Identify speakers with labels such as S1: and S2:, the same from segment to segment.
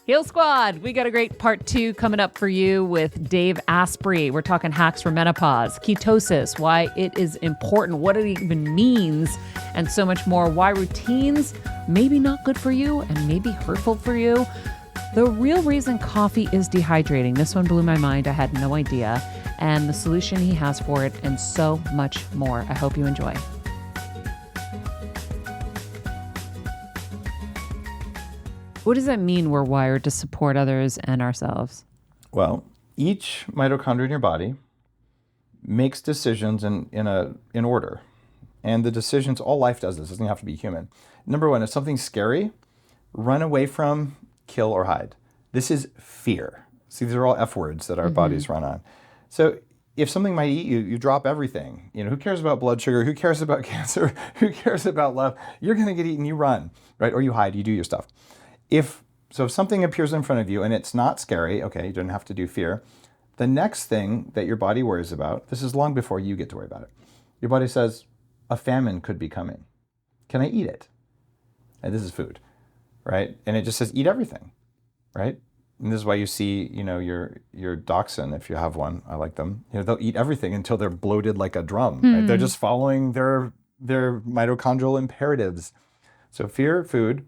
S1: Heal Squad, we got a great part 2 coming up for you with Dave Asprey. We're talking hacks for menopause, ketosis, why it is important, what it even means, and so much more. Why routines may be not good for you and may be hurtful for you. The real reason coffee is dehydrating. This one blew my mind. I had no idea. And the solution he has for it, and so much more. I hope you enjoy. What does that mean we're wired to support others and ourselves?
S2: Well, each mitochondria in your body makes decisions in order. And the decisions, all life does this, doesn't have to be human. Number one, if something's scary, run away from, kill, or hide. This is fear. See, these are all F words that our bodies run on. So if something might eat you, you drop everything. Who cares about blood sugar? Who cares about cancer? Who cares about love? You're going to get eaten, you run, right? Or you hide, you do your stuff. If something appears in front of you and it's not scary, okay, you don't have to do fear. The next thing that your body worries about, this is long before you get to worry about it. Your body says, a famine could be coming. Can I eat it? And this is food, right? And it just says, eat everything, right? And this is why you see, your dachshund, if you have one, I like them, they'll eat everything until they're bloated like a drum, right? They're just following their mitochondrial imperatives. So fear, food.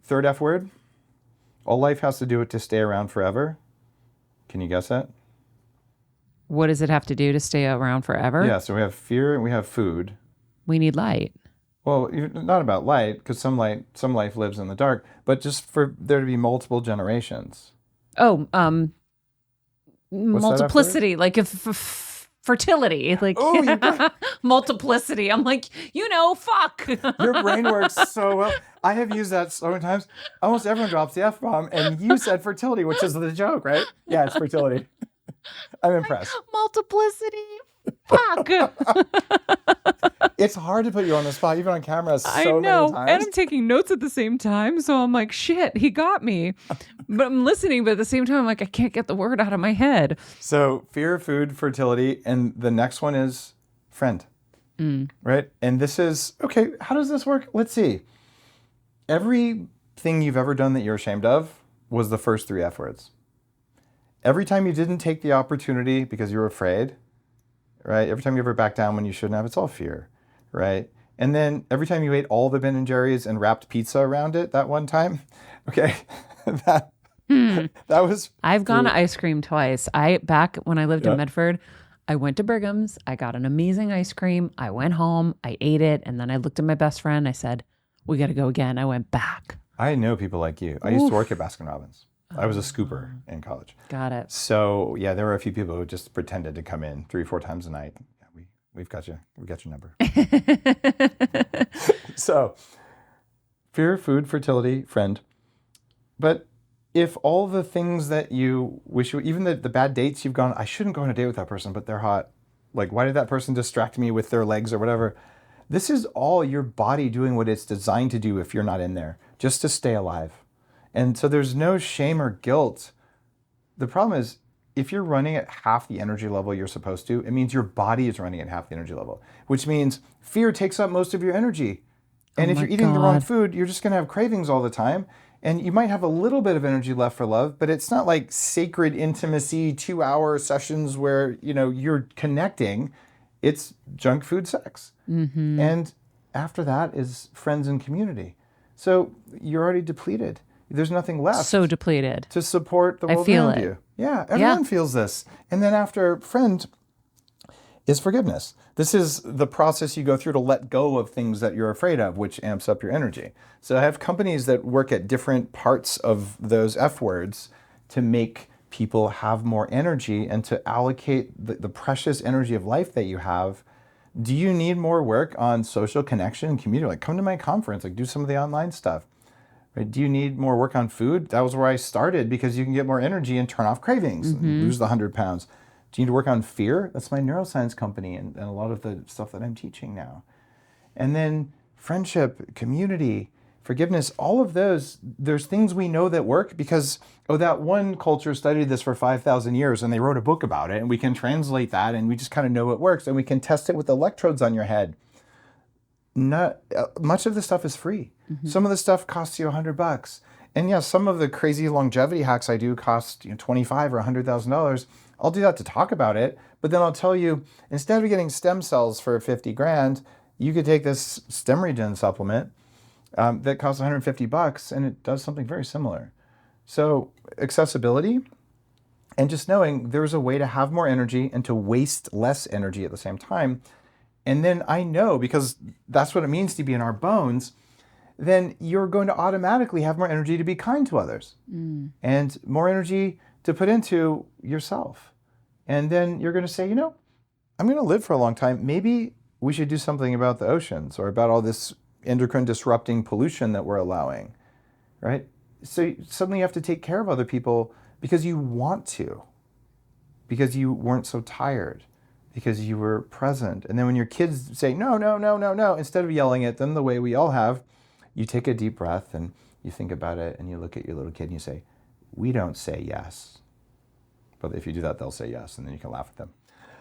S2: Third F word, all life has to do is to stay around forever. Can you guess that?
S1: What does it have to do to stay around forever?
S2: Yeah, so we have fear and we have food.
S1: We need light.
S2: Well, not about light, because some life lives in the dark, but just for there to be multiple generations.
S1: Oh, multiplicity, like fertility, like multiplicity. I'm like, fuck.
S2: Your brain works so well. I have used that so many times. Almost everyone drops the F-bomb, and you said fertility, which is the joke, right? Yeah, it's fertility. I'm impressed.
S1: Multiplicity. Fuck.
S2: It's hard to put you on the spot, even on camera,
S1: I know,
S2: many times.
S1: and I'm taking notes at the same time, so I'm like, shit, he got me. But I'm listening, but at the same time, I'm like, I can't get the word out of my head.
S2: So fear, food, fertility, and the next one is friend, right? And this is, okay, how does this work? Let's see. Everything you've ever done that you're ashamed of was the first 3 F words. Every time you didn't take the opportunity because you were afraid, right? Every time you ever backed down when you shouldn't have, it's all fear, right? And then every time you ate all the Ben & Jerry's and wrapped pizza around it that one time, okay, that was...
S1: I've gone to ice cream twice. Back when I lived in Medford, I went to Brigham's. I got an amazing ice cream. I went home. I ate it. And then I looked at my best friend. I said, we got to go again. I went back.
S2: I know people like you. I used to work at Baskin-Robbins. I was a scooper in college.
S1: Got it.
S2: So, yeah, there were a few people who just pretended to come in 3 or 4 times a night. Yeah, we've got you. We got your number. So, fear, food, fertility, friend. But if all the things that you wish you, even the bad dates you've gone, I shouldn't go on a date with that person, but they're hot. Like, why did that person distract me with their legs or whatever? This is all your body doing what it's designed to do if you're not in there, just to stay alive. And so there's no shame or guilt. The problem is, if you're running at half the energy level you're supposed to, it means your body is running at half the energy level, which means fear takes up most of your energy. And if you're eating the wrong food, you're just going to have cravings all the time. And you might have a little bit of energy left for love, but it's not like sacred intimacy, 2-hour sessions where, you're connecting. It's junk food sex. And after that is friends and community. So you're already depleted. There's nothing left.
S1: So depleted.
S2: To support the world around you. Yeah, everyone feels this. And then after friend is forgiveness. This is the process you go through to let go of things that you're afraid of, which amps up your energy. So I have companies that work at different parts of those F words to make people have more energy and to allocate the precious energy of life that you have. Do you need more work on social connection and community? Like, come to my conference, like do some of the online stuff. Right? Do you need more work on food? That was where I started, because you can get more energy and turn off cravings and lose the 100 pounds. Do you need to work on fear? That's my neuroscience company and a lot of the stuff that I'm teaching now. And then friendship, community, forgiveness, all of those, there's things we know that work because, that one culture studied this for 5,000 years and they wrote a book about it, and we can translate that and we just kind of know it works and we can test it with electrodes on your head. Not much of the stuff is free. Some of the stuff costs you $100. And yeah, some of the crazy longevity hacks I do cost $25 or $100,000. I'll do that to talk about it, but then I'll tell you, instead of getting stem cells for 50 grand, you could take this stem regen supplement that costs $150 and it does something very similar. So accessibility and just knowing there's a way to have more energy and to waste less energy at the same time. And then I know, because that's what it means to be in our bones, then you're going to automatically have more energy to be kind to others and more energy to put into yourself. And then you're going to say, I'm going to live for a long time. Maybe we should do something about the oceans or about all this endocrine disrupting pollution that we're allowing, right? So suddenly you have to take care of other people because you want to, because you weren't so tired, because you were present. And then when your kids say, no, no, no, no, no, instead of yelling at them the way we all have, you take a deep breath and you think about it and you look at your little kid and you say, we don't say yes. But if you do that, they'll say yes, and then you can laugh at them.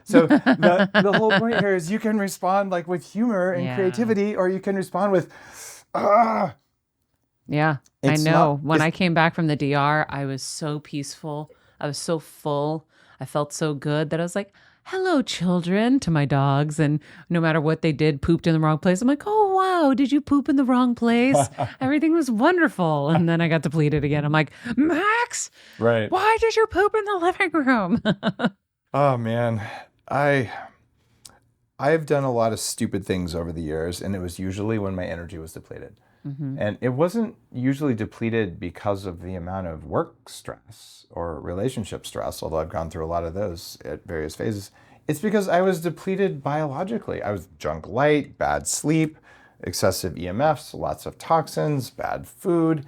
S2: So the whole point here is you can respond like with humor and creativity, or you can respond with, ah.
S1: Yeah, I know. When I came back from the DR, I was so peaceful. I was so full. I felt so good that I was like, hello, children, to my dogs. And no matter what they did, pooped in the wrong place. I'm like, oh, wow, did you poop in the wrong place? Everything was wonderful. And then I got depleted again. I'm like, Max,
S2: right?
S1: Why did you poop in the living room?
S2: Oh, man. I've done a lot of stupid things over the years, and it was usually when my energy was depleted. And it wasn't usually depleted because of the amount of work stress or relationship stress, although I've gone through a lot of those at various phases. It's because I was depleted biologically. I was junk light, bad sleep, excessive EMFs, lots of toxins, bad food.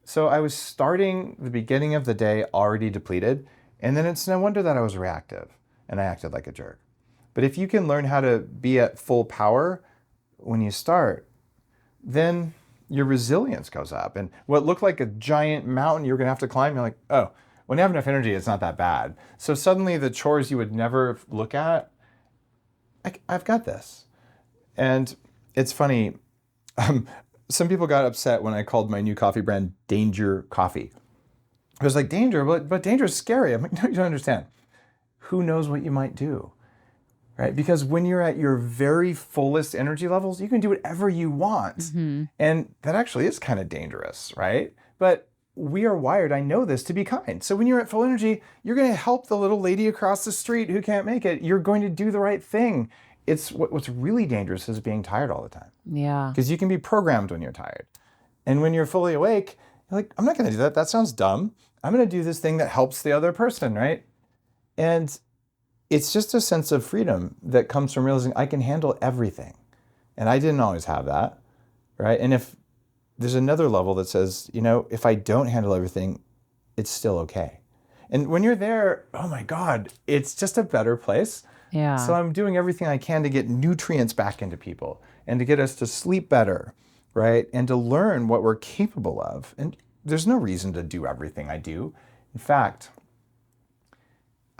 S2: So I was starting the beginning of the day already depleted, and then it's no wonder that I was reactive and I acted like a jerk. But if you can learn how to be at full power when you start, then your resilience goes up. And what looked like a giant mountain you're going to have to climb, you're like, oh, when you have enough energy, it's not that bad. So suddenly the chores you would never look at, I've got this. And it's funny, some people got upset when I called my new coffee brand Danger Coffee. I was like, danger? But danger is scary. I'm like, no, you don't understand. Who knows what you might do? Right? Because when you're at your very fullest energy levels, you can do whatever you want. And that actually is kind of dangerous, right? But we are wired, I know this, to be kind. So when you're at full energy, you're going to help the little lady across the street who can't make it. You're going to do the right thing. It's what's really dangerous is being tired all the time.
S1: Yeah.
S2: Because you can be programmed when you're tired. And when you're fully awake, you're like, I'm not going to do that. That sounds dumb. I'm going to do this thing that helps the other person, right? And it's just a sense of freedom that comes from realizing I can handle everything. And I didn't always have that, right? And if there's another level that says, if I don't handle everything, it's still okay. And when you're there, oh my God, it's just a better place.
S1: Yeah.
S2: So I'm doing everything I can to get nutrients back into people and to get us to sleep better, right? And to learn what we're capable of. And there's no reason to do everything I do. In fact,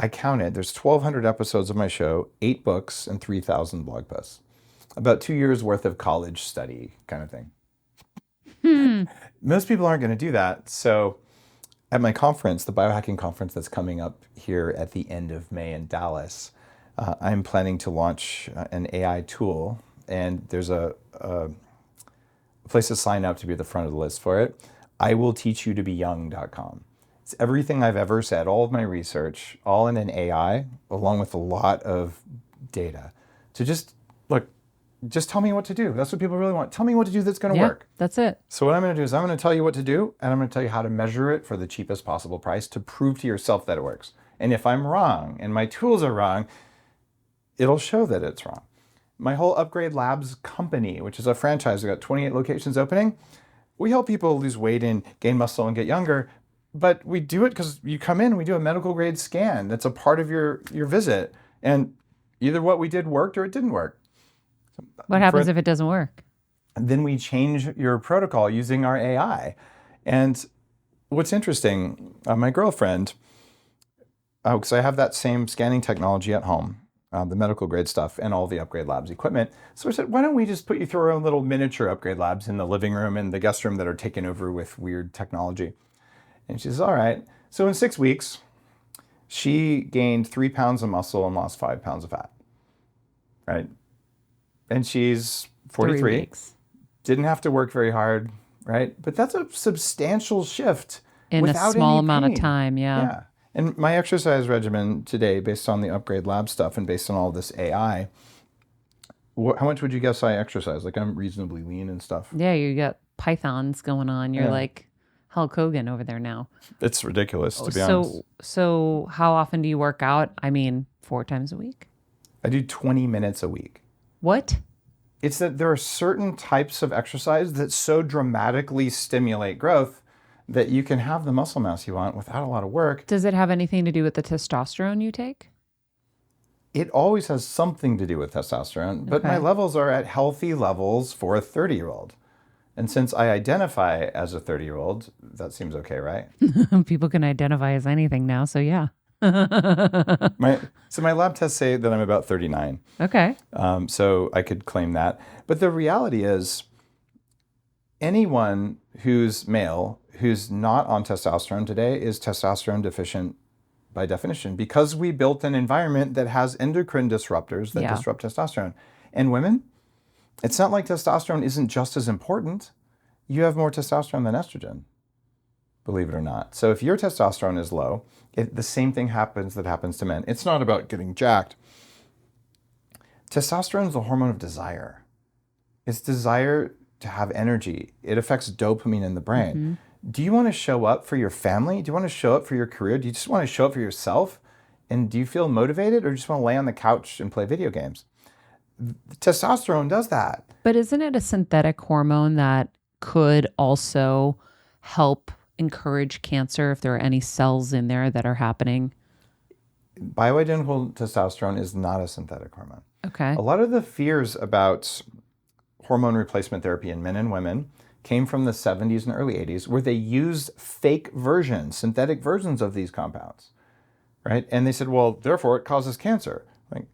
S2: I counted, there's 1,200 episodes of my show, 8 books, and 3,000 blog posts. About 2 years worth of college study kind of thing. Most people aren't going to do that. So at my conference, the biohacking conference that's coming up here at the end of May in Dallas, I'm planning to launch an AI tool. And there's a place to sign up to be at the front of the list for it. iwillteachyoutobeyoung.com. It's everything I've ever said, all of my research, all in an AI, along with a lot of data. To just tell me what to do. That's what people really want. Tell me what to do that's going to work.
S1: That's it.
S2: So what I'm going to do is I'm going to tell you what to do, and I'm going to tell you how to measure it for the cheapest possible price to prove to yourself that it works. And if I'm wrong and my tools are wrong, it'll show that it's wrong. My whole Upgrade Labs company, which is a franchise, we've got 28 locations opening. We help people lose weight and gain muscle and get younger. But we do it because you come in and we do a medical grade scan. That's a part of your visit. And either what we did worked or it didn't work.
S1: What happens if it doesn't work?
S2: Then we change your protocol using our AI. And what's interesting, my girlfriend, because I have that same scanning technology at home, the medical grade stuff and all the upgrade labs equipment. So I said, why don't we just put you through our own little miniature upgrade labs in the living room and the guest room that are taken over with weird technology? And she says, all right. So in 6 weeks, she gained 3 pounds of muscle and lost 5 pounds of fat, right? And she's 43.
S1: 3 weeks.
S2: Didn't have to work very hard, right? But that's a substantial shift
S1: In a
S2: without
S1: small
S2: any
S1: amount of
S2: pain.
S1: time, yeah.
S2: Yeah. And my exercise regimen today, based on the upgrade lab stuff and based on all this AI, how much would you guess I exercise? Like, I'm reasonably lean and stuff.
S1: Yeah, you got pythons going on. You're
S2: Yeah.
S1: like Hulk Hogan over there now.
S2: It's ridiculous, to be honest.
S1: So how often do you work out? I mean, 4 times a week?
S2: I do 20 minutes a week.
S1: What?
S2: It's that there are certain types of exercise that so dramatically stimulate growth that you can have the muscle mass you want without a lot of work.
S1: Does it have anything to do with the testosterone you take?
S2: It always has something to do with testosterone, but my levels are at healthy levels for a 30-year-old. And since I identify as a 30-year-old, that seems okay, right?
S1: People can identify as anything now, so yeah.
S2: My lab tests say that I'm about 39.
S1: Okay.
S2: So I could claim that. But the reality is, anyone who's male who's not on testosterone today is testosterone deficient by definition, because we built an environment that has endocrine disruptors that disrupt testosterone. And women, it's not like testosterone isn't just as important. You have more testosterone than estrogen, believe it or not. So if your testosterone is low, the same thing happens that happens to men. It's not about getting jacked. Testosterone is the hormone of desire. It's desire to have energy. It affects dopamine in the brain. Mm-hmm. Do you want to show up for your family? Do you want to show up for your career? Do you just want to show up for yourself? And do you feel motivated, or just want to lay on the couch and play video games? Testosterone does that.
S1: But isn't it a synthetic hormone that could also help encourage cancer if there are any cells in there that are happening?
S2: Bioidentical testosterone is not a synthetic hormone.
S1: Okay.
S2: A lot of the fears about hormone replacement therapy in men and women came from the 70s and early 80s, where they used fake versions, synthetic versions of these compounds, right? And they said, well, therefore it causes cancer. Like,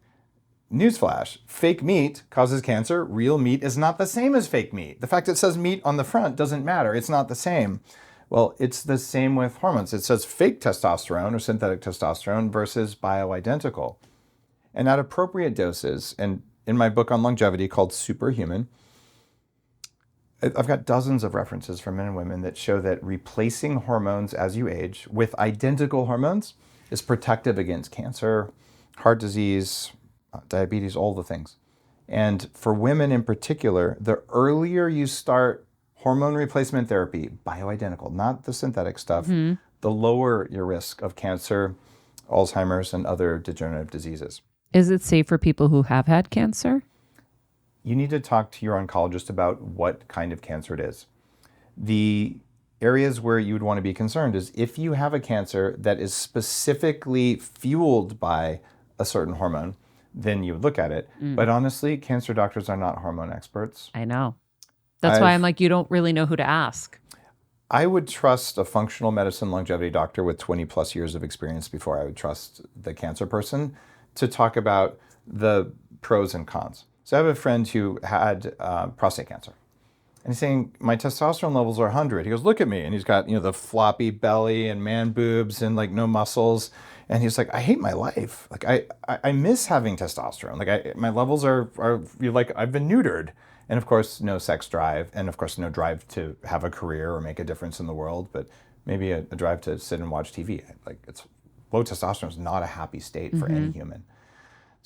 S2: newsflash, fake meat causes cancer. Real meat is not the same as fake meat. The fact it says meat on the front doesn't matter. It's not the same. Well, it's the same with hormones. It says fake testosterone or synthetic testosterone versus bioidentical. And at appropriate doses, and in my book on longevity called Superhuman, I've got dozens of references from men and women that show that replacing hormones as you age with identical hormones is protective against cancer, heart disease, diabetes, all the things. And for women in particular, the earlier you start hormone replacement therapy, bioidentical, not the synthetic stuff, the lower your risk of cancer, Alzheimer's, and other degenerative diseases.
S1: Is it safe for people who have had cancer?
S2: You need to talk to your oncologist about what kind of cancer it is. The areas where you would want to be concerned is if you have a cancer that is specifically fueled by a certain hormone, then you would look at it. But honestly, cancer doctors are not hormone experts.
S1: I know. That's why I'm like, you don't really know who to ask.
S2: I would trust a functional medicine longevity doctor with 20 plus years of experience before I would trust the cancer person to talk about the pros and cons. So I have a friend who had prostate cancer. And he's saying, my testosterone levels are 100. He goes, look at me. And he's got, the floppy belly and man boobs and like no muscles. And he's like, I hate my life. Like I miss having testosterone. Like my levels are like, I've been neutered. And of course, no sex drive. And of course, no drive to have a career or make a difference in the world, but maybe a drive to sit and watch TV. Like low testosterone is not a happy state for any human.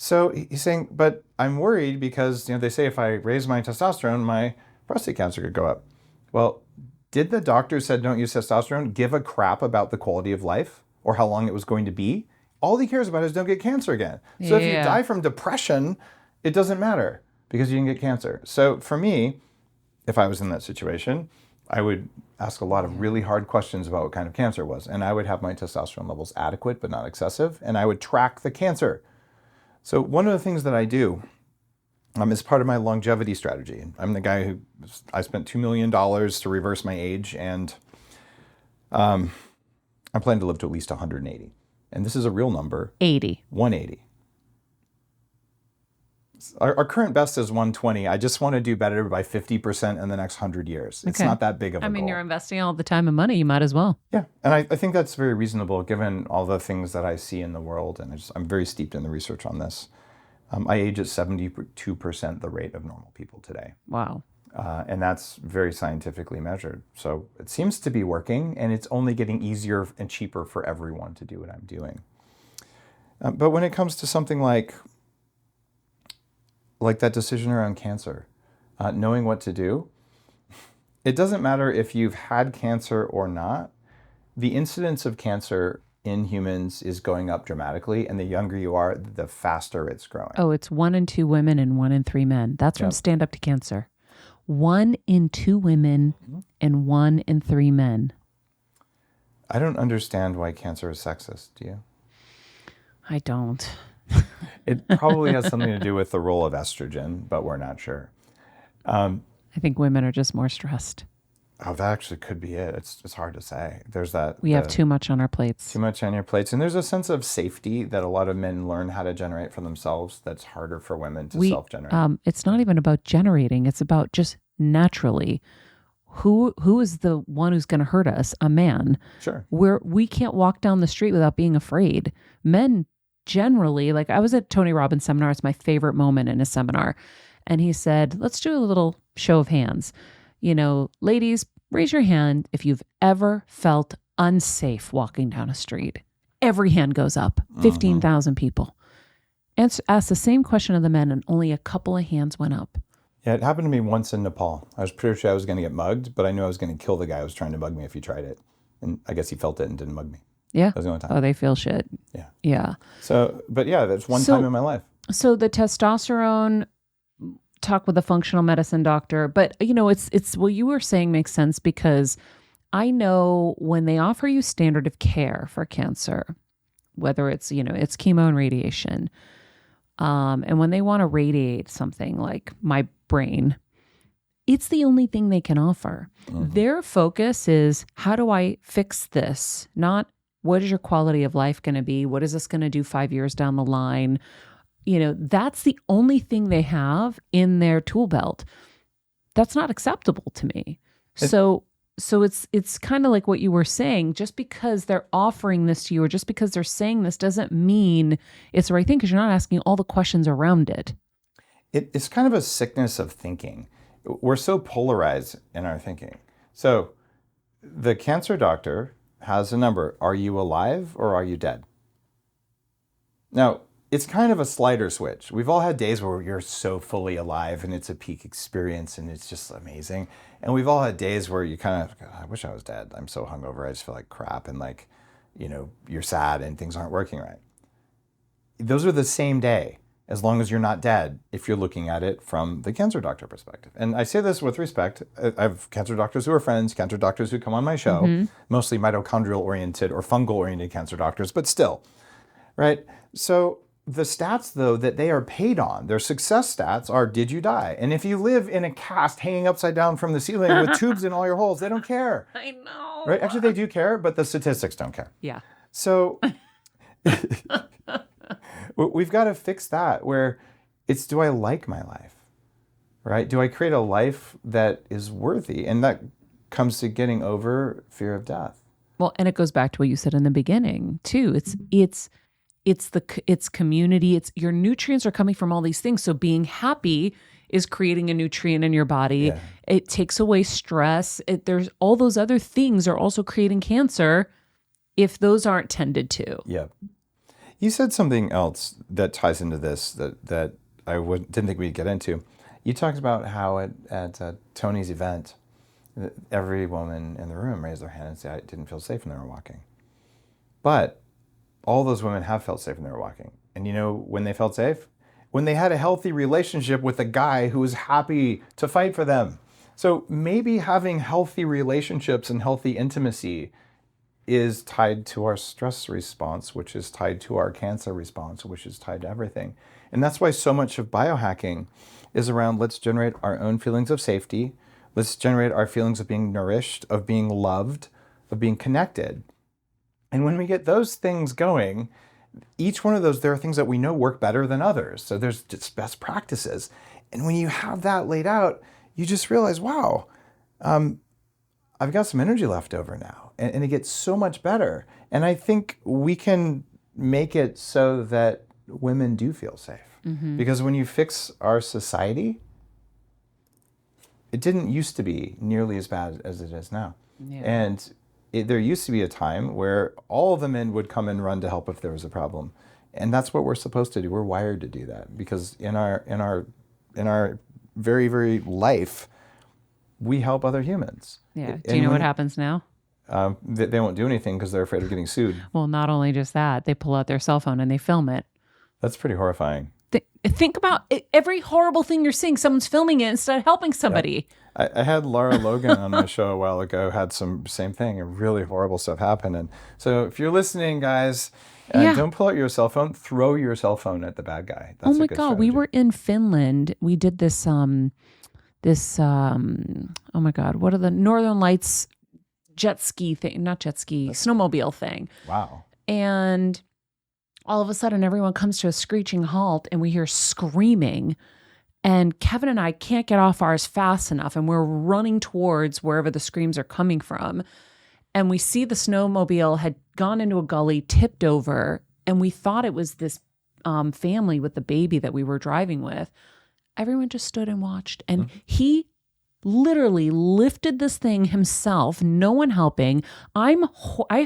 S2: So he's saying, but I'm worried because, they say if I raise my testosterone, my prostate cancer could go up. Well, did the doctor said don't use testosterone give a crap about the quality of life or how long it was going to be? All he cares about is don't get cancer again. So if you die from depression, it doesn't matter because you didn't get cancer. So for me, if I was in that situation, I would ask a lot of really hard questions about what kind of cancer it was. And I would have my testosterone levels adequate but not excessive. And I would track the cancer. So one of the things that I do is part of my longevity strategy. I'm the guy I spent $2 million to reverse my age, and I plan to live to at least 180. And this is a real number.
S1: 80.
S2: 180. Our current best is 120. I just want to do better by 50% in the next 100 years. It's not that big of a goal.
S1: You're investing all the time and money. You might as well.
S2: Yeah. And I think that's very reasonable given all the things that I see in the world. And I'm very steeped in the research on this. I age at 72% the rate of normal people today.
S1: Wow.
S2: And that's very scientifically measured. So it seems to be working, and it's only getting easier and cheaper for everyone to do what I'm doing. But when it comes to something like that decision around cancer, knowing what to do, it doesn't matter if you've had cancer or not. The incidence of cancer in humans is going up dramatically, and the younger you are, the faster it's growing.
S1: Oh, it's 1 in 2 women and 1 in 3 men. That's from Stand Up to Cancer. 1 in 2 women and 1 in 3 men.
S2: I don't understand why cancer is sexist. Do you?
S1: I don't.
S2: It probably has something to do with the role of estrogen, but we're not sure.
S1: I think women are just more stressed.
S2: Oh, that actually could be it. It's hard to say. There's that.
S1: We have too much on our plates.
S2: Too much on your plates. And there's a sense of safety that a lot of men learn how to generate for themselves that's harder for women to self-generate.
S1: It's not even about generating. It's about just naturally. Who is the one who's going to hurt us? A man.
S2: Sure.
S1: We can't walk down the street without being afraid. Men generally, like I was at Tony Robbins' seminar. It's my favorite moment in a seminar. And he said, let's do a little show of hands. Ladies, raise your hand if you've ever felt unsafe walking down a street. Every hand goes up. 15,000 people. Ask the same question of the men, and only a couple of hands went up.
S2: Yeah, it happened to me once in Nepal. I was pretty sure I was going to get mugged, but I knew I was going to kill the guy who was trying to mug me if he tried it. And I guess he felt it and didn't mug me.
S1: Yeah.
S2: That was the only time.
S1: Oh, they feel shit.
S2: Yeah.
S1: Yeah.
S2: So, but yeah, that's one time in my life.
S1: So the testosterone, talk with a functional medicine doctor, but it's what you were saying makes sense, because I know when they offer you standard of care for cancer, whether it's, it's chemo and radiation, and when they want to radiate something like my brain, it's the only thing they can offer. Their focus is, how do I fix this? Not what is your quality of life going to be? What is this going to do 5 years down the line? That's the only thing they have in their tool belt. That's not acceptable to me. So it's kind of like what you were saying. Just because they're offering this to you, or just because they're saying this, doesn't mean it's the right thing, because you're not asking all the questions around it.
S2: It's kind of a sickness of thinking. We're so polarized in our thinking. So the cancer doctor has a number. Are you alive or are you dead? Now, it's kind of a slider switch. We've all had days where you're so fully alive and it's a peak experience and it's just amazing. And we've all had days where you kind of, I wish I was dead. I'm so hungover. I just feel like crap. And you're sad and things aren't working right. Those are the same day, as long as you're not dead, if you're looking at it from the cancer doctor perspective. And I say this with respect. I have cancer doctors who are friends, cancer doctors who come on my show, mostly mitochondrial oriented or fungal oriented cancer doctors, but still, right? So the stats, though, that they are paid on, their success stats are, did you die? And if you live in a cast hanging upside down from the ceiling with tubes in all your holes, they don't care.
S1: I know.
S2: Right? Actually, they do care, but the statistics don't care.
S1: Yeah.
S2: So we've got to fix that, where it's, do I like my life? Right? Do I create a life that is worthy? And that comes to getting over fear of death.
S1: Well, and it goes back to what you said in the beginning, too. It's community. It's your nutrients are coming from all these things. So being happy is creating a nutrient in your body. Yeah. It takes away stress. There's all those other things are also creating cancer if those aren't tended to.
S2: Yeah. You said something else that ties into this that I didn't think we'd get into. You talked about how at Tony's event, every woman in the room raised their hand and said, I didn't feel safe when they were walking. But all those women have felt safe when they were walking. And when they felt safe? When they had a healthy relationship with a guy who was happy to fight for them. So maybe having healthy relationships and healthy intimacy is tied to our stress response, which is tied to our cancer response, which is tied to everything. And that's why so much of biohacking is around, let's generate our own feelings of safety. Let's generate our feelings of being nourished, of being loved, of being connected. And when we get those things going, each one of those, there are things that we know work better than others. So there's just best practices. And when you have that laid out, you just realize, wow, I've got some energy left over now. And it gets so much better. And I think we can make it so that women do feel safe. Because when you fix our society, it didn't used to be nearly as bad as it is now.
S1: Yeah.
S2: And there used to be a time where all of the men would come and run to help if there was a problem. And that's what we're supposed to do. We're wired to do that because in our very, very life, we help other humans.
S1: Yeah. Do you know what happens now?
S2: They won't do anything because they're afraid of getting sued.
S1: Well, not only just that, they pull out their cell phone and they film it.
S2: That's pretty horrifying.
S1: Think about every horrible thing you're seeing. Someone's filming it instead of helping somebody.
S2: Yeah. I had Laura Logan on my show a while ago, had some same thing, and really horrible stuff happened. And so if you're listening, guys, don't pull out your cell phone. Throw your cell phone at the bad guy. That's
S1: oh my
S2: a good
S1: God.
S2: strategy.
S1: We were in Finland. We did this, oh my God, what are the Northern Lights jet ski thing? Not jet ski, snowmobile thing.
S2: Wow.
S1: And all of a sudden, everyone comes to a screeching halt and we hear screaming. And Kevin and I can't get off ours fast enough. And we're running towards wherever the screams are coming from. And we see the snowmobile had gone into a gully, tipped over. And we thought it was this family with the baby that we were driving with. Everyone just stood and watched. And he literally lifted this thing himself, no one helping. I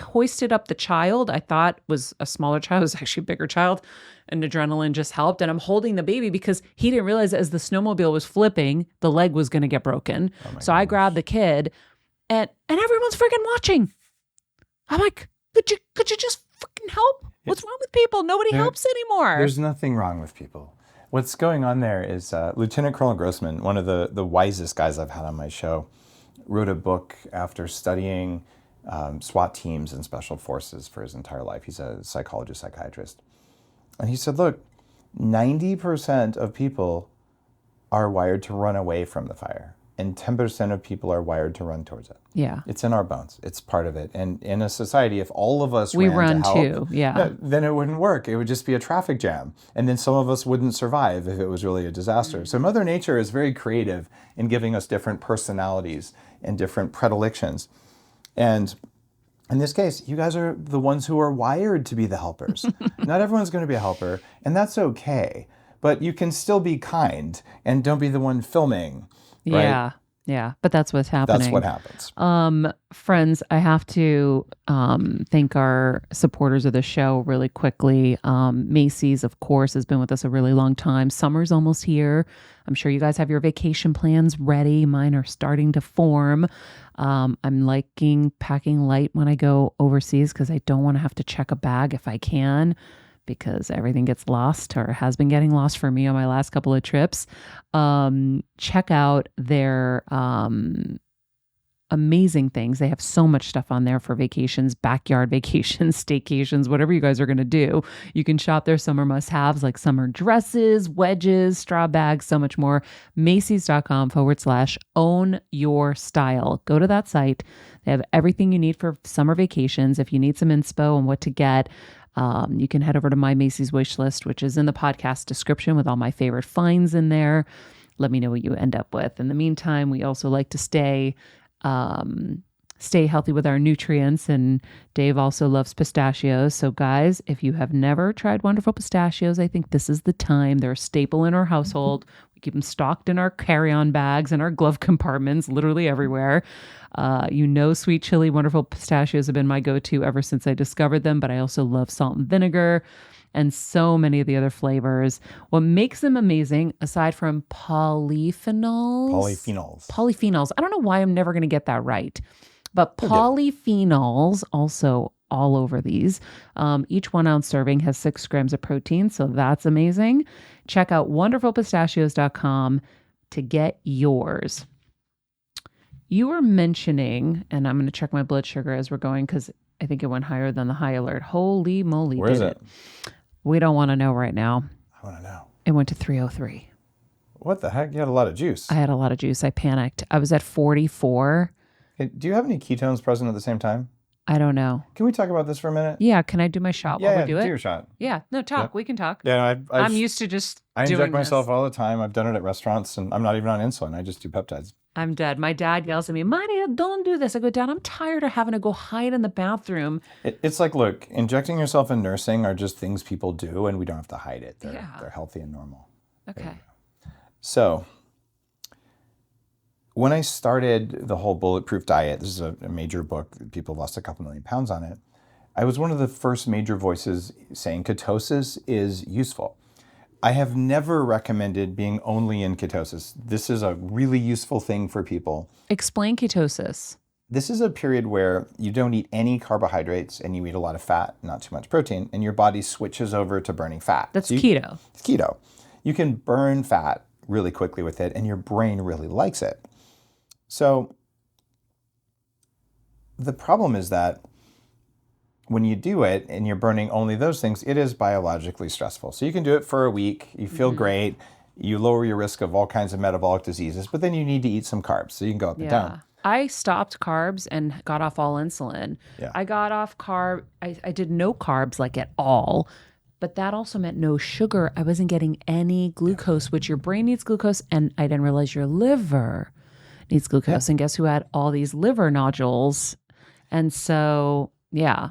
S1: hoisted up the child. I thought was a smaller child. It was actually a bigger child. And adrenaline just helped. And I'm holding the baby because he didn't realize that as the snowmobile was flipping, the leg was going to get broken. So I grabbed the kid and everyone's freaking watching. I'm like, could you just freaking help? What's wrong with people? Nobody helps anymore.
S2: There's nothing wrong with people. What's going on there is Lieutenant Colonel Grossman, one of the wisest guys I've had on my show, wrote a book after studying SWAT teams and special forces for his entire life. He's a psychologist, psychiatrist. And he said, look, 90% of people are wired to run away from the fire, and 10% of people are wired to run towards it.
S1: Yeah.
S2: It's in our bones. It's part of it. And in a society, if all of us
S1: we
S2: ran
S1: run
S2: to help,
S1: too. Yeah.
S2: then it wouldn't work. It would just be a traffic jam. And then some of us wouldn't survive if it was really a disaster. So Mother Nature is very creative in giving us different personalities and different predilections. And in this case, you guys are the ones who are wired to be the helpers. Not everyone's going to be a helper, and that's okay. But you can still be kind and don't be the one filming. Right?
S1: Yeah. Yeah. But that's what's happening.
S2: That's what happens.
S1: Friends, I have to thank our supporters of the show really quickly. Macy's, of course, has been with us a really long time. Summer's almost here. I'm sure you guys have your vacation plans ready. Mine are starting to form. I'm liking packing light when I go overseas because I don't want to have to check a bag if I can, because everything gets lost or has been getting lost for me on my last couple of trips. Check out their amazing things. They have so much stuff on there for vacations, backyard vacations, staycations, whatever you guys are going to do. You can shop their summer must-haves like summer dresses, wedges, straw bags, so much more. Macys.com/own your style. Go to that site. They have everything you need for summer vacations. If you need some inspo on what to get, you can head over to my Macy's wish list, which is in the podcast description with all my favorite finds in there. Let me know what you end up with. In the meantime, we also like to stay healthy with our nutrients. And Dave also loves pistachios. So guys, if you have never tried wonderful pistachios, I think this is the time. They're a staple in our household. We keep them stocked in our carry-on bags and our glove compartments, literally everywhere. Sweet chili, wonderful pistachios have been my go-to ever since I discovered them, but I also love salt and vinegar and so many of the other flavors. What makes them amazing, aside from polyphenols. I don't know why I'm never going to get that right, but polyphenols also all over these. Each 1 ounce serving has 6 grams of protein, so that's amazing. Check out wonderfulpistachios.com to get yours. You were mentioning, and I'm going to check my blood sugar as we're going because I think it went higher than the high alert. Holy moly.
S2: Where is it?
S1: We don't want to know right now.
S2: I want to know.
S1: It went to 303.
S2: What the heck? You had a lot of juice.
S1: I had a lot of juice. I panicked. I was at 44.
S2: Hey, do you have any ketones present at the same time?
S1: I don't know.
S2: Can we talk about this for a minute?
S1: Yeah. Can I do my shot while we do
S2: do
S1: it?
S2: your shot.
S1: Yeah. No, talk.
S2: Yep.
S1: We can talk.
S2: Yeah,
S1: I'm used to just
S2: I
S1: doing
S2: inject myself
S1: this.
S2: all the time. I've done it at restaurants, and I'm not even on insulin. I just do peptides.
S1: I'm dead. My dad yells at me, Maria, don't do this. I go, Dad, I'm tired of having to go hide in the bathroom.
S2: It's like, look, injecting yourself in nursing are just things people do, and we don't have to hide it. They're healthy and normal.
S1: Okay.
S2: So when I started the whole bulletproof diet, this is a major book. People lost a couple million pounds on it. I was one of the first major voices saying ketosis is useful. I have never recommended being only in ketosis. This is a really useful thing for people.
S1: Explain ketosis.
S2: This is a period where you don't eat any carbohydrates and you eat a lot of fat, not too much protein, and your body switches over to burning fat.
S1: That's keto.
S2: It's keto. You can burn fat really quickly with it, and your brain really likes it. So the problem is that when you do it and you're burning only those things, it is biologically stressful. So you can do it for a week, you feel great, you lower your risk of all kinds of metabolic diseases, but then you need to eat some carbs so you can go up and down.
S1: I stopped carbs and got off all insulin.
S2: Yeah.
S1: I got off I did no carbs like at all, but that also meant no sugar. I wasn't getting any glucose, which your brain needs glucose, and I didn't realize your liver needs glucose. And guess who had all these liver nodules? And so, yeah.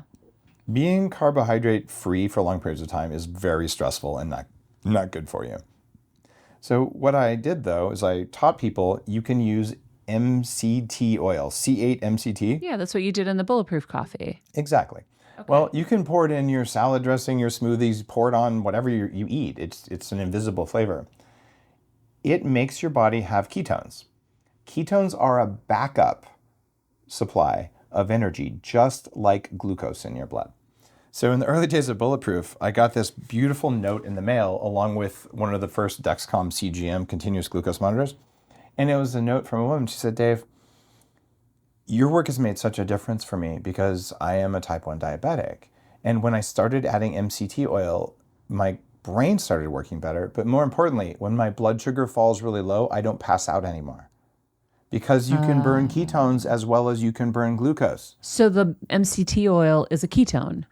S2: Being carbohydrate free for long periods of time is very stressful and not good for you. So what I did though is I taught people you can use MCT oil, C8 MCT.
S1: Yeah, that's what you did in the bulletproof coffee.
S2: Exactly. Okay. Well, you can pour it in your salad dressing, your smoothies, pour it on whatever you eat. It's an invisible flavor. It makes your body have ketones. Ketones are a backup supply of energy, just like glucose in your blood. So in the early days of Bulletproof, I got this beautiful note in the mail along with one of the first Dexcom CGM continuous glucose monitors. And it was a note from a woman. She said, Dave, your work has made such a difference for me because I am a type 1 diabetic. And when I started adding MCT oil, my brain started working better. But more importantly, when my blood sugar falls really low, I don't pass out anymore. Because you can burn ketones as well as you can burn glucose.
S1: So the MCT oil is a ketone?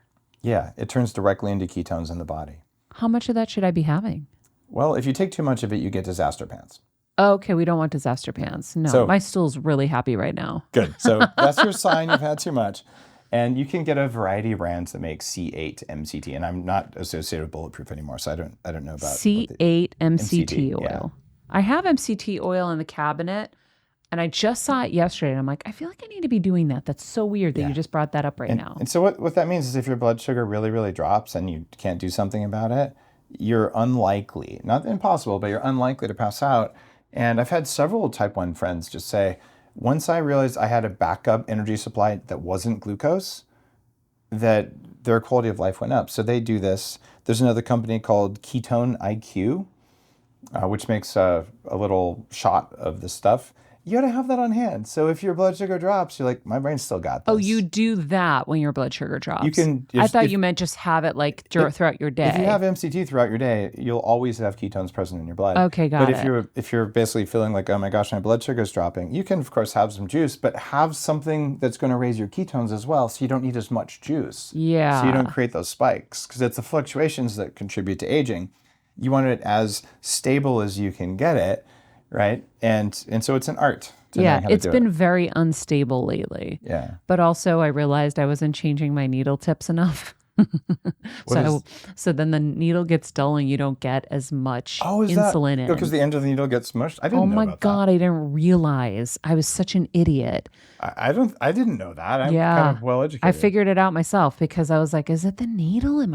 S2: Yeah, it turns directly into ketones in the body.
S1: How much of that should I be having?
S2: Well, if you take too much of it, you get disaster pants.
S1: Okay, we don't want disaster pants. No, so, my stool's really happy right now.
S2: Good. So that's your sign you've had too much. And you can get a variety of brands that make C8 MCT. And I'm not associated with Bulletproof anymore, so I don't know about
S1: C8 MCT oil.
S2: Yeah.
S1: I have MCT oil in the cabinet. And I just saw it yesterday, and I'm like, I feel like I need to be doing that. That's so weird that you just brought that up now.
S2: And so what that means is if your blood sugar really, really drops and you can't do something about it, you're unlikely, not impossible, but you're unlikely to pass out. And I've had several type 1 friends just say, once I realized I had a backup energy supply that wasn't glucose, that their quality of life went up. So they do this. There's another company called Ketone IQ, which makes a little shot of this stuff. You got to have that on hand. So if your blood sugar drops, you're like, my brain's still got this.
S1: Oh, you do that when your blood sugar drops.
S2: You can.
S1: I thought you meant just have it like throughout your day.
S2: If you have MCT throughout your day, you'll always have ketones present in your blood.
S1: Okay, got it.
S2: But if you're basically feeling like, oh my gosh, my blood sugar's dropping, you can of course have some juice, but have something that's going to raise your ketones as well, so you don't need as much juice.
S1: Yeah.
S2: So you don't create those spikes, because it's the fluctuations that contribute to aging. You want it as stable as you can get it, right? And so it's an art.
S1: Yeah, it's been very unstable lately.
S2: Yeah.
S1: But also I realized I wasn't changing my needle tips enough. So then the needle gets dull and you don't get as much insulin in.
S2: Because the end of the needle gets smushed? I didn't know about that. Oh my
S1: God, I didn't realize. I was such an idiot.
S2: I didn't know that. I'm kind of well educated.
S1: I figured it out myself because I was like, is it the needle?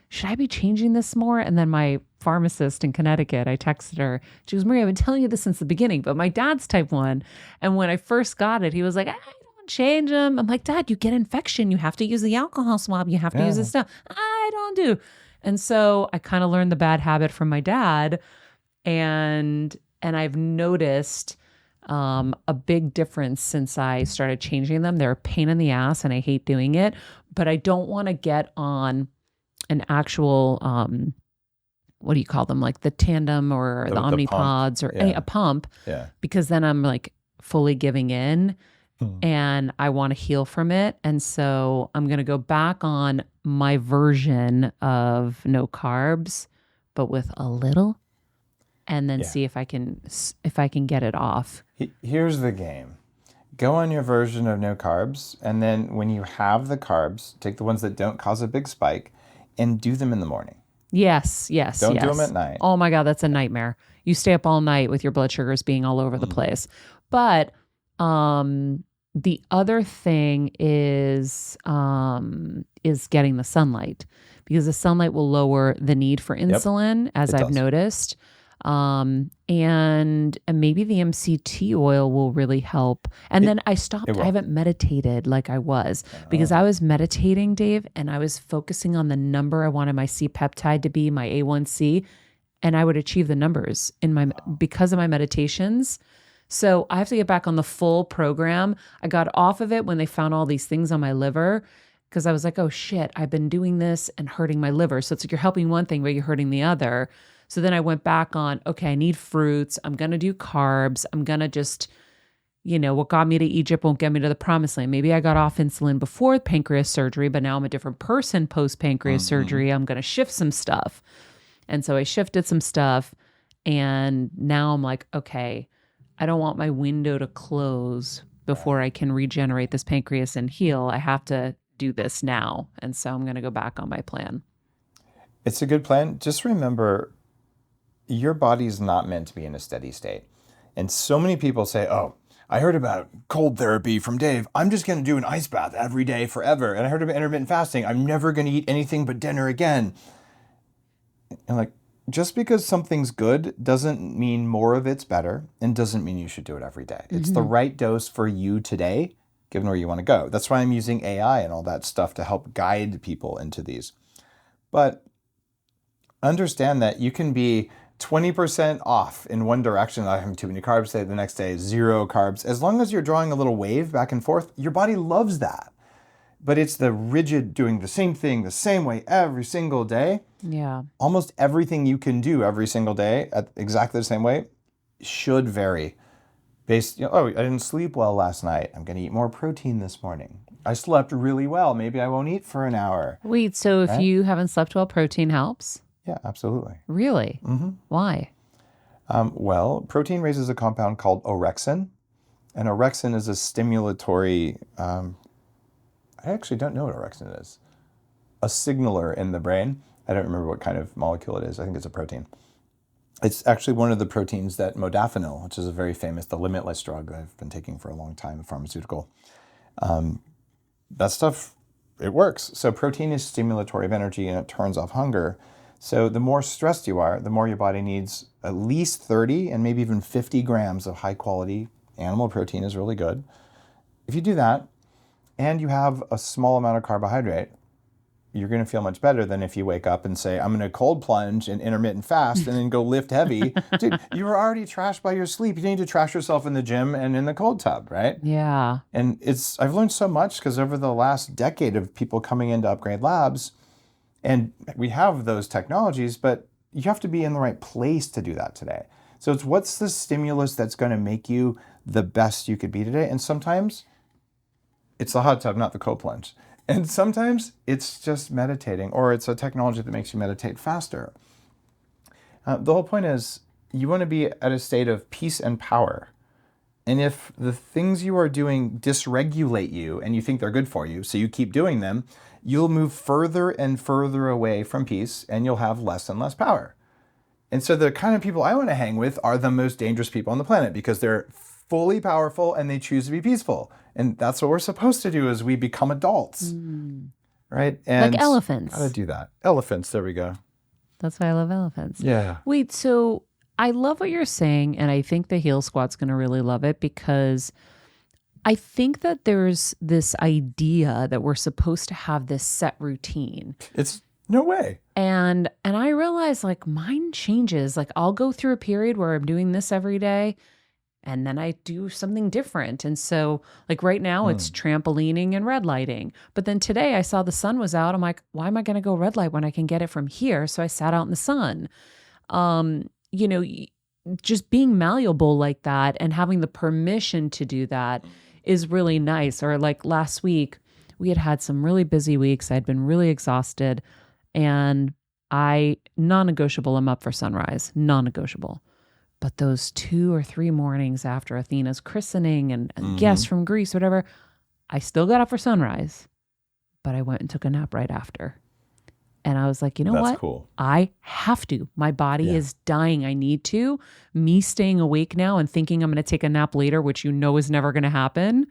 S1: Should I be changing this more? And then my pharmacist in Connecticut, I texted her. She goes, Maria, I've been telling you this since the beginning, but my dad's type 1. And when I first got it, he was like, I don't change them. I'm like, Dad, you get infection. You have to use the alcohol swab. You have to use this stuff. I don't do. And so I kind of learned the bad habit from my dad. And I've noticed a big difference since I started changing them. They're a pain in the ass and I hate doing it, but I don't want to get on an actual, what do you call them? Like the Tandem or the Omnipods or a pump.
S2: Yeah.
S1: Because then I'm like fully giving in. and I want to heal from it. And so I'm going to go back on my version of no carbs, but with a little, and then
S2: Yeah.
S1: see if I can get it off.
S2: Here's the game. Go on your version of no carbs, and then when you have the carbs, take the ones that don't cause a big spike and do them in the morning.
S1: Yes, yes,
S2: Don't
S1: yes.
S2: do them at night.
S1: Oh my God, that's a nightmare. You stay up all night with your blood sugars being all over the place. But the other thing is getting the sunlight, because the sunlight will lower the need for insulin, as
S2: it
S1: I've
S2: does.
S1: noticed. And maybe the MCT oil will really help. And then I stopped. I haven't meditated like I was, because I was meditating, Dave, and I was focusing on the number I wanted my C-peptide to be, my A1C, and I would achieve the numbers because of my meditations. So I have to get back on the full program. I got off of it when they found all these things on my liver, because I was like, oh shit, I've been doing this and hurting my liver. So it's like you're helping one thing, but you're hurting the other. So then I went back on, okay, I need fruits. I'm going to do carbs. I'm going to just, what got me to Egypt won't get me to the promised land. Maybe I got off insulin before pancreas surgery, but now I'm a different person post-pancreas surgery. I'm going to shift some stuff. And so I shifted some stuff. And now I'm like, okay, I don't want my window to close before I can regenerate this pancreas and heal. I have to do this now. And so I'm going to go back on my plan.
S2: It's a good plan. Just remember, your body's not meant to be in a steady state. And so many people say, oh, I heard about cold therapy from Dave. I'm just going to do an ice bath every day forever. And I heard about intermittent fasting. I'm never going to eat anything but dinner again. And like, just because something's good doesn't mean more of it's better, and doesn't mean you should do it every day. It's the right dose for you today, given where you want to go. That's why I'm using AI and all that stuff to help guide people into these. But understand that you can be 20% off in one direction, not having too many carbs, say the next day, 0 carbs. As long as you're drawing a little wave back and forth, your body loves that. But it's the rigid doing the same thing the same way every single day.
S1: Yeah.
S2: Almost everything you can do every single day at exactly the same way should vary. Based, I didn't sleep well last night. I'm going to eat more protein this morning. I slept really well. Maybe I won't eat for an hour.
S1: Wait, so if you haven't slept well, protein helps?
S2: Yeah, absolutely.
S1: Really? Why?
S2: Well, protein raises a compound called orexin. And orexin is a stimulatory, I actually don't know what orexin is. A signaler in the brain. I don't remember what kind of molecule it is. I think it's a protein. It's actually one of the proteins that modafinil, which is a very famous, the limitless drug that I've been taking for a long time, a pharmaceutical. That stuff, it works. So protein is stimulatory of energy, and it turns off hunger. So the more stressed you are, the more your body needs at least 30 and maybe even 50 grams of high quality animal protein is really good. If you do that, and you have a small amount of carbohydrate, you're going to feel much better than if you wake up and say, I'm going to cold plunge and intermittent fast and then go lift heavy. Dude, you were already trashed by your sleep. You need to trash yourself in the gym and in the cold tub, right?
S1: Yeah.
S2: And I've learned so much because over the last decade of people coming into Upgrade Labs, and we have those technologies, but you have to be in the right place to do that today. So it's what's the stimulus that's going to make you the best you could be today? And sometimes it's the hot tub, not the cold plunge. And sometimes it's just meditating, or it's a technology that makes you meditate faster. The whole point is you want to be at a state of peace and power. And if the things you are doing dysregulate you and you think they're good for you, so you keep doing them, you'll move further and further away from peace, and you'll have less and less power. And so the kind of people I want to hang with are the most dangerous people on the planet, because they're fully powerful and they choose to be peaceful. And that's what we're supposed to do as we become adults, right? And
S1: like elephants.
S2: How to do that. Elephants, there we go.
S1: That's why I love elephants.
S2: Yeah.
S1: Wait, so I love what you're saying, and I think the Heal Squad's going to really love it, because I think that there's this idea that we're supposed to have this set routine.
S2: It's no way.
S1: And I realize, like, mine changes. Like, I'll go through a period where I'm doing this every day, and then I do something different. And so, like, right now it's trampolining and red lighting. But then today I saw the sun was out. I'm like, why am I going to go red light when I can get it from here? So I sat out in the sun. Just being malleable like that and having the permission to do that is really nice. Or like last week, we had had some really busy weeks. I'd been really exhausted, and non-negotiable, I'm up for sunrise, non-negotiable. But those 2 or 3 mornings after Athena's christening and guests from Greece, whatever, I still got up for sunrise, but I went and took a nap right after. And I was like, you know
S2: That's
S1: what?
S2: cool.
S1: I have to. My body is dying. I need to. Me staying awake now and thinking I'm going to take a nap later, which you know is never going to happen,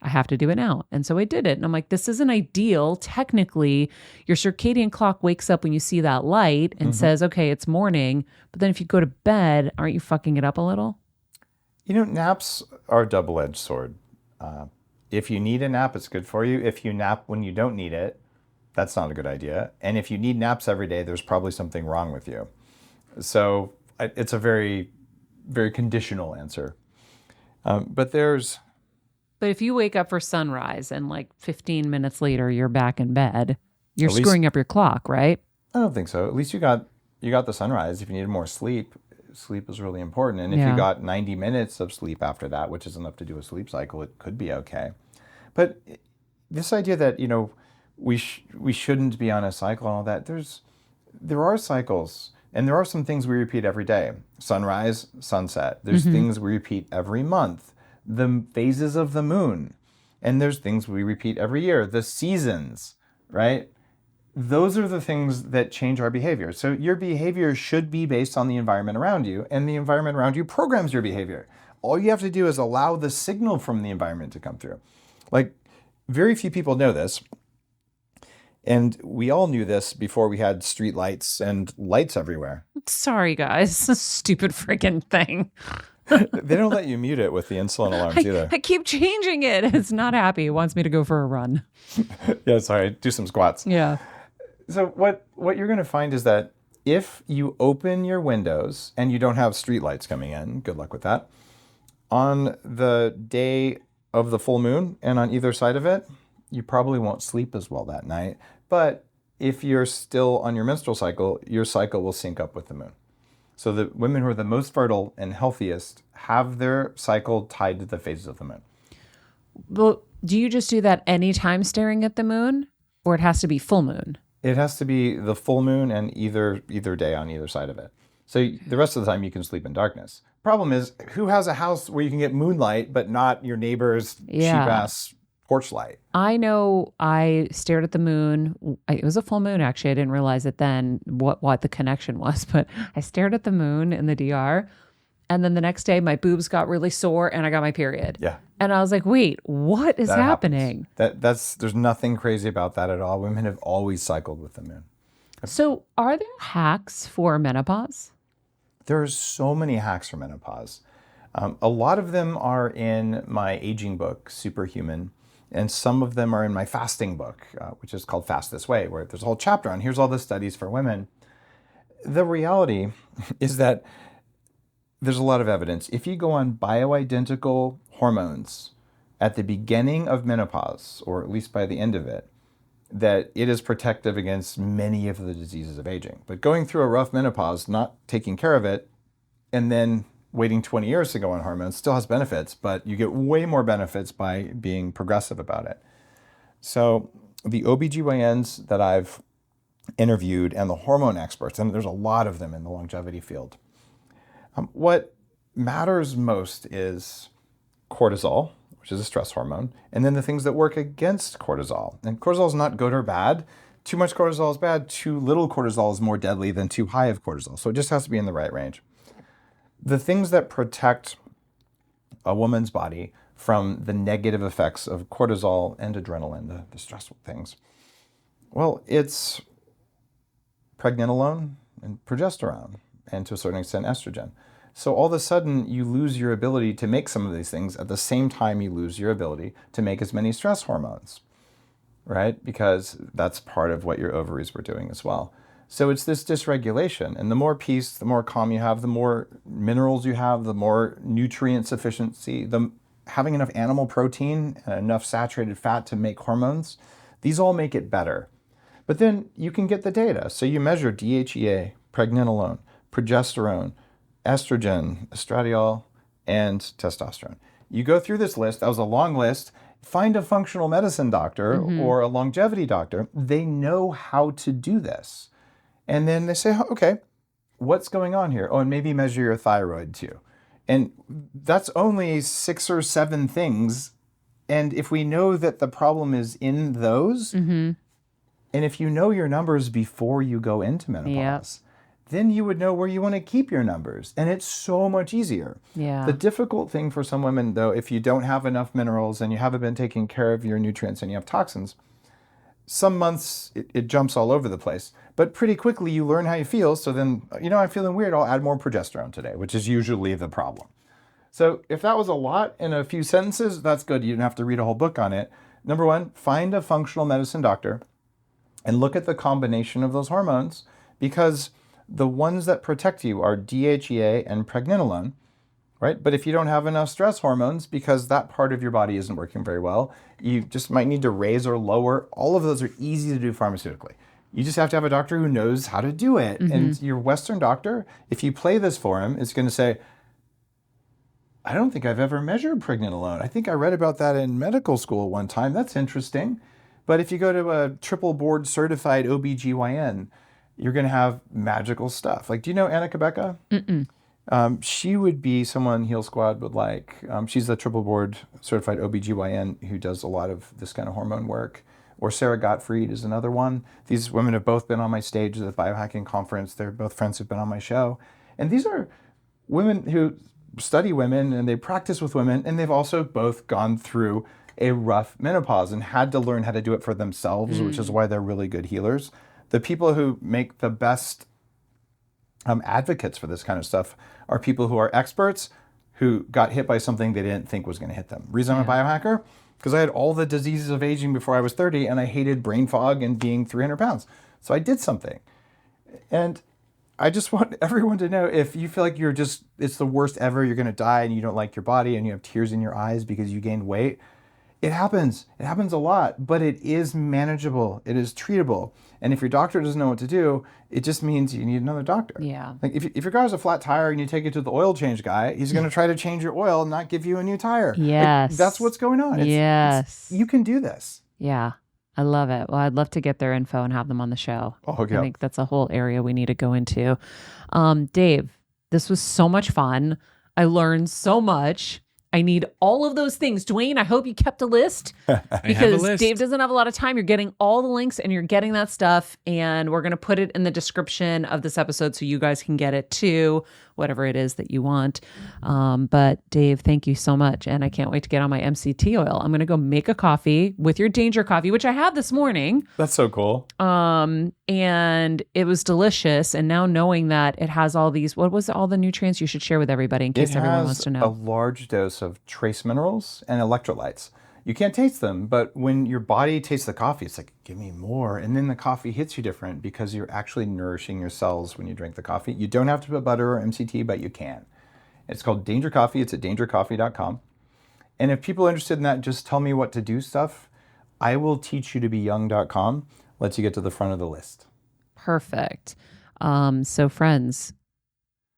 S1: I have to do it now. And so I did it. And I'm like, this isn't ideal. Technically, your circadian clock wakes up when you see that light and says, okay, it's morning. But then if you go to bed, aren't you fucking it up a little?
S2: You know, naps are a double-edged sword. If you need a nap, it's good for you. If you nap when you don't need it, that's not a good idea. And if you need naps every day, there's probably something wrong with you. So it's a very, very conditional answer. But
S1: if you wake up for sunrise and like 15 minutes later, you're back in bed, you're
S2: At least-
S1: screwing up your clock, right?
S2: I don't think so. At least you got the sunrise. If you needed more sleep, sleep is really important. And if you got 90 minutes of sleep after that, which is enough to do a sleep cycle, it could be okay. But this idea that, you know, we shouldn't be on a cycle and all that, there are cycles, and there are some things we repeat every day. Sunrise, sunset. There's things we repeat every month. The phases of the moon. And there's things we repeat every year. The seasons, right? Those are the things that change our behavior. So your behavior should be based on the environment around you, and the environment around you programs your behavior. All you have to do is allow the signal from the environment to come through. Like, very few people know this. And we all knew this before we had street lights and lights everywhere.
S1: Sorry, guys. Stupid freaking thing.
S2: They don't let you mute it with the insulin alarms either.
S1: I keep changing it. It's not happy. It wants me to go for a run.
S2: Yeah, sorry. Do some squats.
S1: Yeah.
S2: So what you're going to find is that if you open your windows and you don't have street lights coming in, good luck with that, on the day of the full moon and on either side of it, you probably won't sleep as well that night. But if you're still on your menstrual cycle, your cycle will sync up with the moon. So the women who are the most fertile and healthiest have their cycle tied to the phases of the moon.
S1: Well, do you just do that anytime staring at the moon, or it has to be full moon?
S2: It has to be the full moon and either day on either side of it. So the rest of the time you can sleep in darkness. Problem is, who has a house where you can get moonlight but not your neighbor's cheap-ass porch light?
S1: I know I stared at the moon. It was a full moon, actually. I didn't realize it then what the connection was, but I stared at the moon in the DR. And then the next day, my boobs got really sore and I got my period.
S2: Yeah.
S1: And I was like, wait, what is happening?
S2: There's nothing crazy about that at all. Women have always cycled with the moon.
S1: So are there hacks for menopause?
S2: There are so many hacks for menopause. A lot of them are in my aging book, Superhuman. And some of them are in my fasting book, which is called Fast This Way, where there's a whole chapter on here's all the studies for women. The reality is that there's a lot of evidence. If you go on bioidentical hormones at the beginning of menopause, or at least by the end of it, that it is protective against many of the diseases of aging. But going through a rough menopause, not taking care of it, and then waiting 20 years to go on hormones still has benefits, but you get way more benefits by being progressive about it. So the OBGYNs that I've interviewed and the hormone experts, and there's a lot of them in the longevity field, what matters most is cortisol, which is a stress hormone, and then the things that work against cortisol. And cortisol is not good or bad. Too much cortisol is bad. Too little cortisol is more deadly than too high of cortisol. So it just has to be in the right range. The things that protect a woman's body from the negative effects of cortisol and adrenaline, the stressful things, well, it's pregnenolone and progesterone, and to a certain extent estrogen. So all of a sudden you lose your ability to make some of these things at the same time you lose your ability to make as many stress hormones, right? Because that's part of what your ovaries were doing as well. So it's this dysregulation, and the more peace, the more calm you have, the more minerals you have, the more nutrient sufficiency, having enough animal protein and enough saturated fat to make hormones, these all make it better. But then you can get the data. So you measure DHEA, pregnenolone, progesterone, estrogen, estradiol, and testosterone. You go through this list. That was a long list. Find a functional medicine doctor or a longevity doctor. They know how to do this. And then they say, okay, what's going on here? Oh, and maybe measure your thyroid too. And that's only 6 or 7 things. And if we know that the problem is in those, and if you know your numbers before you go into menopause, then you would know where you want to keep your numbers. And it's so much easier.
S1: Yeah.
S2: The difficult thing for some women, though, if you don't have enough minerals and you haven't been taking care of your nutrients and you have toxins, some months it jumps all over the place. But pretty quickly you learn how you feel. So then, I'm feeling weird. I'll add more progesterone today, which is usually the problem. So if that was a lot in a few sentences, that's good. You don't have to read a whole book on it. Number 1, find a functional medicine doctor and look at the combination of those hormones, because the ones that protect you are DHEA and pregnenolone, right? But if you don't have enough stress hormones, because that part of your body isn't working very well, you just might need to raise or lower. All of those are easy to do pharmaceutically. You just have to have a doctor who knows how to do it. And your Western doctor, if you play this for him, is going to say, I don't think I've ever measured pregnenolone. I think I read about that in medical school one time. That's interesting. But if you go to a triple board certified OBGYN, you're going to have magical stuff. Like, do you know Anna Kabecka? She would be someone Heal Squad would like. She's the triple board certified OBGYN who does a lot of this kind of hormone work. Or Sarah Gottfried is another one. These women have both been on my stage at the biohacking conference. They're both friends who've been on my show. And these are women who study women and they practice with women, and they've also both gone through a rough menopause and had to learn how to do it for themselves, which is why they're really good healers. The people who make the best advocates for this kind of stuff are people who are experts who got hit by something they didn't think was going to hit them. Reason I'm a biohacker? Because I had all the diseases of aging before I was 30, and I hated brain fog and being 300 pounds. So I did something. And I just want everyone to know, if you feel like it's the worst ever, you're going to die and you don't like your body and you have tears in your eyes because you gained weight, it happens. It happens a lot, but it is manageable. It is treatable. And if your doctor doesn't know what to do, it just means you need another doctor.
S1: Yeah.
S2: Like if your car has a flat tire and you take it to the oil change guy, he's going to try to change your oil and not give you a new tire.
S1: Yes.
S2: Like, that's what's going on. You can do this.
S1: Yeah. I love it. Well, I'd love to get their info and have them on the show.
S2: Oh, okay.
S1: I think that's a whole area we need to go into. Dave, this was so much fun. I learned so much. I need all of those things. Dwayne, I hope you kept a list because Dave doesn't have a lot of time. You're getting all the links and you're getting that stuff. And we're going to put it in the description of this episode so you guys can get it too, whatever it is that you want. But Dave, thank you so much. And I can't wait to get on my MCT oil. I'm going to go make a coffee with your Danger coffee, which I had this morning.
S2: That's so cool.
S1: And it was delicious. And now knowing that it has all these, what was all the nutrients you should share with everybody in case everyone wants to know?
S2: It has a large dose of trace minerals and electrolytes. You can't taste them, but when your body tastes the coffee, it's like, give me more. And then the coffee hits you different because you're actually nourishing your cells when you drink the coffee. You don't have to put butter or MCT, but you can. It's called Danger Coffee. It's at dangercoffee.com. And if people are interested in that, just tell me what to do stuff. I will teach you to be young.com. Lets you get to the front of the list.
S1: Perfect. So friends,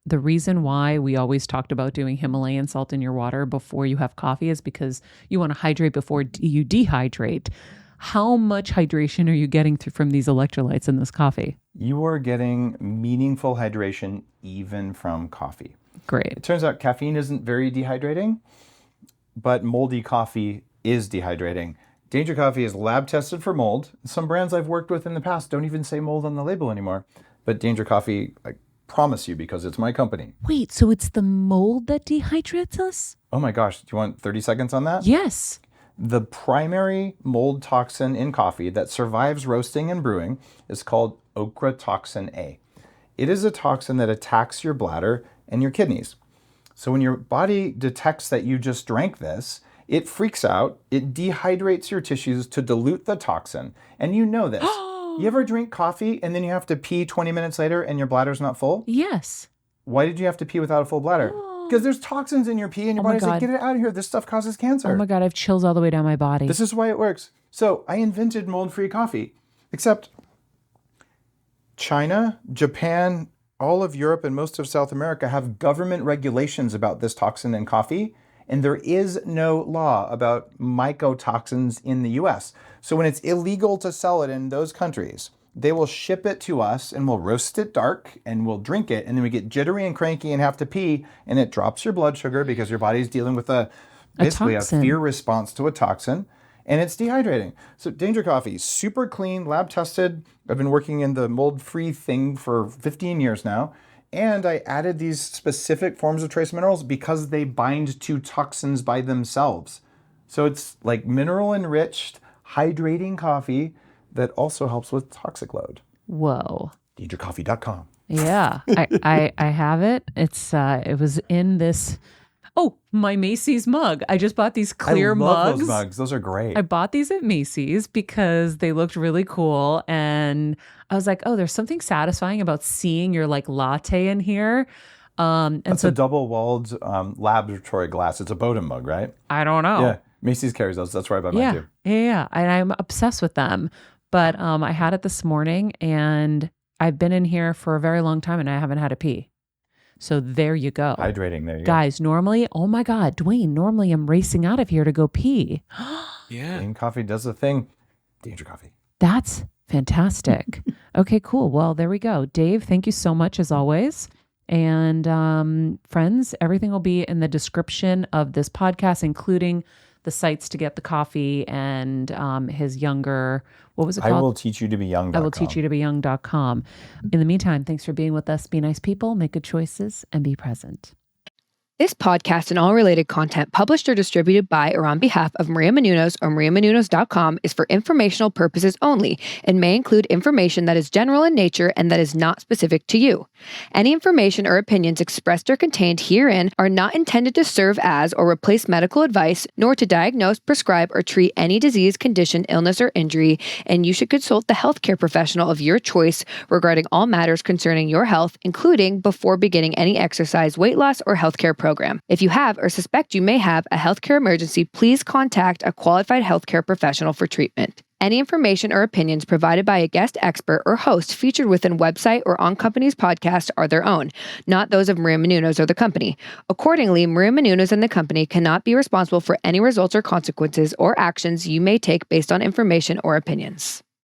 S1: the reason why we always talked about doing Himalayan salt in your water before you have coffee is because you want to hydrate before you dehydrate. How much hydration are you getting from these electrolytes in this coffee?
S2: You are getting meaningful hydration even from coffee.
S1: Great.
S2: It turns out caffeine isn't very dehydrating, but moldy coffee is dehydrating. Danger Coffee is lab tested for mold. Some brands I've worked with in the past don't even say mold on the label anymore. But Danger Coffee, I promise you, because it's my company.
S1: Wait, so it's the mold that dehydrates us?
S2: Oh my gosh, do you want 30 seconds on that?
S1: Yes.
S2: The primary mold toxin in coffee that survives roasting and brewing is called ochratoxin A. It is a toxin that attacks your bladder and your kidneys. So when your body detects that you just drank this, it freaks out, it dehydrates your tissues to dilute the toxin. And you know this. You ever drink coffee and then you have to pee 20 minutes later and your bladder's not full?
S1: Yes.
S2: Why did you have to pee without a full bladder? Because there's toxins in your pee and your body's like, get it out of here. This stuff causes cancer.
S1: Oh my God, I have chills all the way down my body.
S2: This is why it works. So I invented mold-free coffee, except China, Japan, all of Europe and most of South America have government regulations about this toxin in coffee. And there is no law about mycotoxins in the US. So when it's illegal to sell it in those countries, they will ship it to us and we'll roast it dark and we'll drink it. And then we get jittery and cranky and have to pee. And it drops your blood sugar because your body's dealing with basically a fear response to a toxin. And it's dehydrating. So Danger Coffee, super clean, lab tested. I've been working in the mold-free thing for 15 years now. And I added these specific forms of trace minerals because they bind to toxins by themselves. So it's like mineral-enriched, hydrating coffee that also helps with toxic load.
S1: Whoa.
S2: DangerCoffee.com.
S1: Yeah, I have it. It was in this. Oh, my Macy's mug. I just bought these clear mugs.
S2: I love those mugs. Those are great.
S1: I bought these at Macy's because they looked really cool. And I was like, oh, there's something satisfying about seeing your like latte in here.
S2: It's a double-walled laboratory glass. It's a Bowden mug, right?
S1: I don't know.
S2: Yeah, Macy's carries those. That's where I buy mine too.
S1: Yeah. And I'm obsessed with them. But I had it this morning and I've been in here for a very long time and I haven't had a pee. So there you go.
S2: Hydrating, there you go.
S1: Guys, normally, oh my God, Dwayne, normally I'm racing out of here to go pee.
S2: Yeah. Danger Coffee does the thing. Danger Coffee.
S1: That's fantastic. Okay, cool. Well, there we go. Dave, thank you so much as always. And friends, everything will be in the description of this podcast, including the sites to get the coffee and his younger, what was it called?
S2: I will teach you to be young.com.
S1: I will teach you to be young.com. In the meantime, thanks for being with us. Be nice people, make good choices, and be present.
S3: This podcast and all related content published or distributed by or on behalf of Maria Menounos or MariaMenounos.com is for informational purposes only and may include information that is general in nature and that is not specific to you. Any information or opinions expressed or contained herein are not intended to serve as or replace medical advice, nor to diagnose, prescribe, or treat any disease, condition, illness, or injury, and you should consult the healthcare professional of your choice regarding all matters concerning your health, including before beginning any exercise, weight loss, or healthcare program. If you have or suspect you may have a healthcare emergency, please contact a qualified healthcare professional for treatment. Any information or opinions provided by a guest expert or host featured within website or on company's podcast are their own, not those of Maria Menounos or the company. Accordingly, Maria Menounos and the company cannot be responsible for any results or consequences or actions you may take based on information or opinions.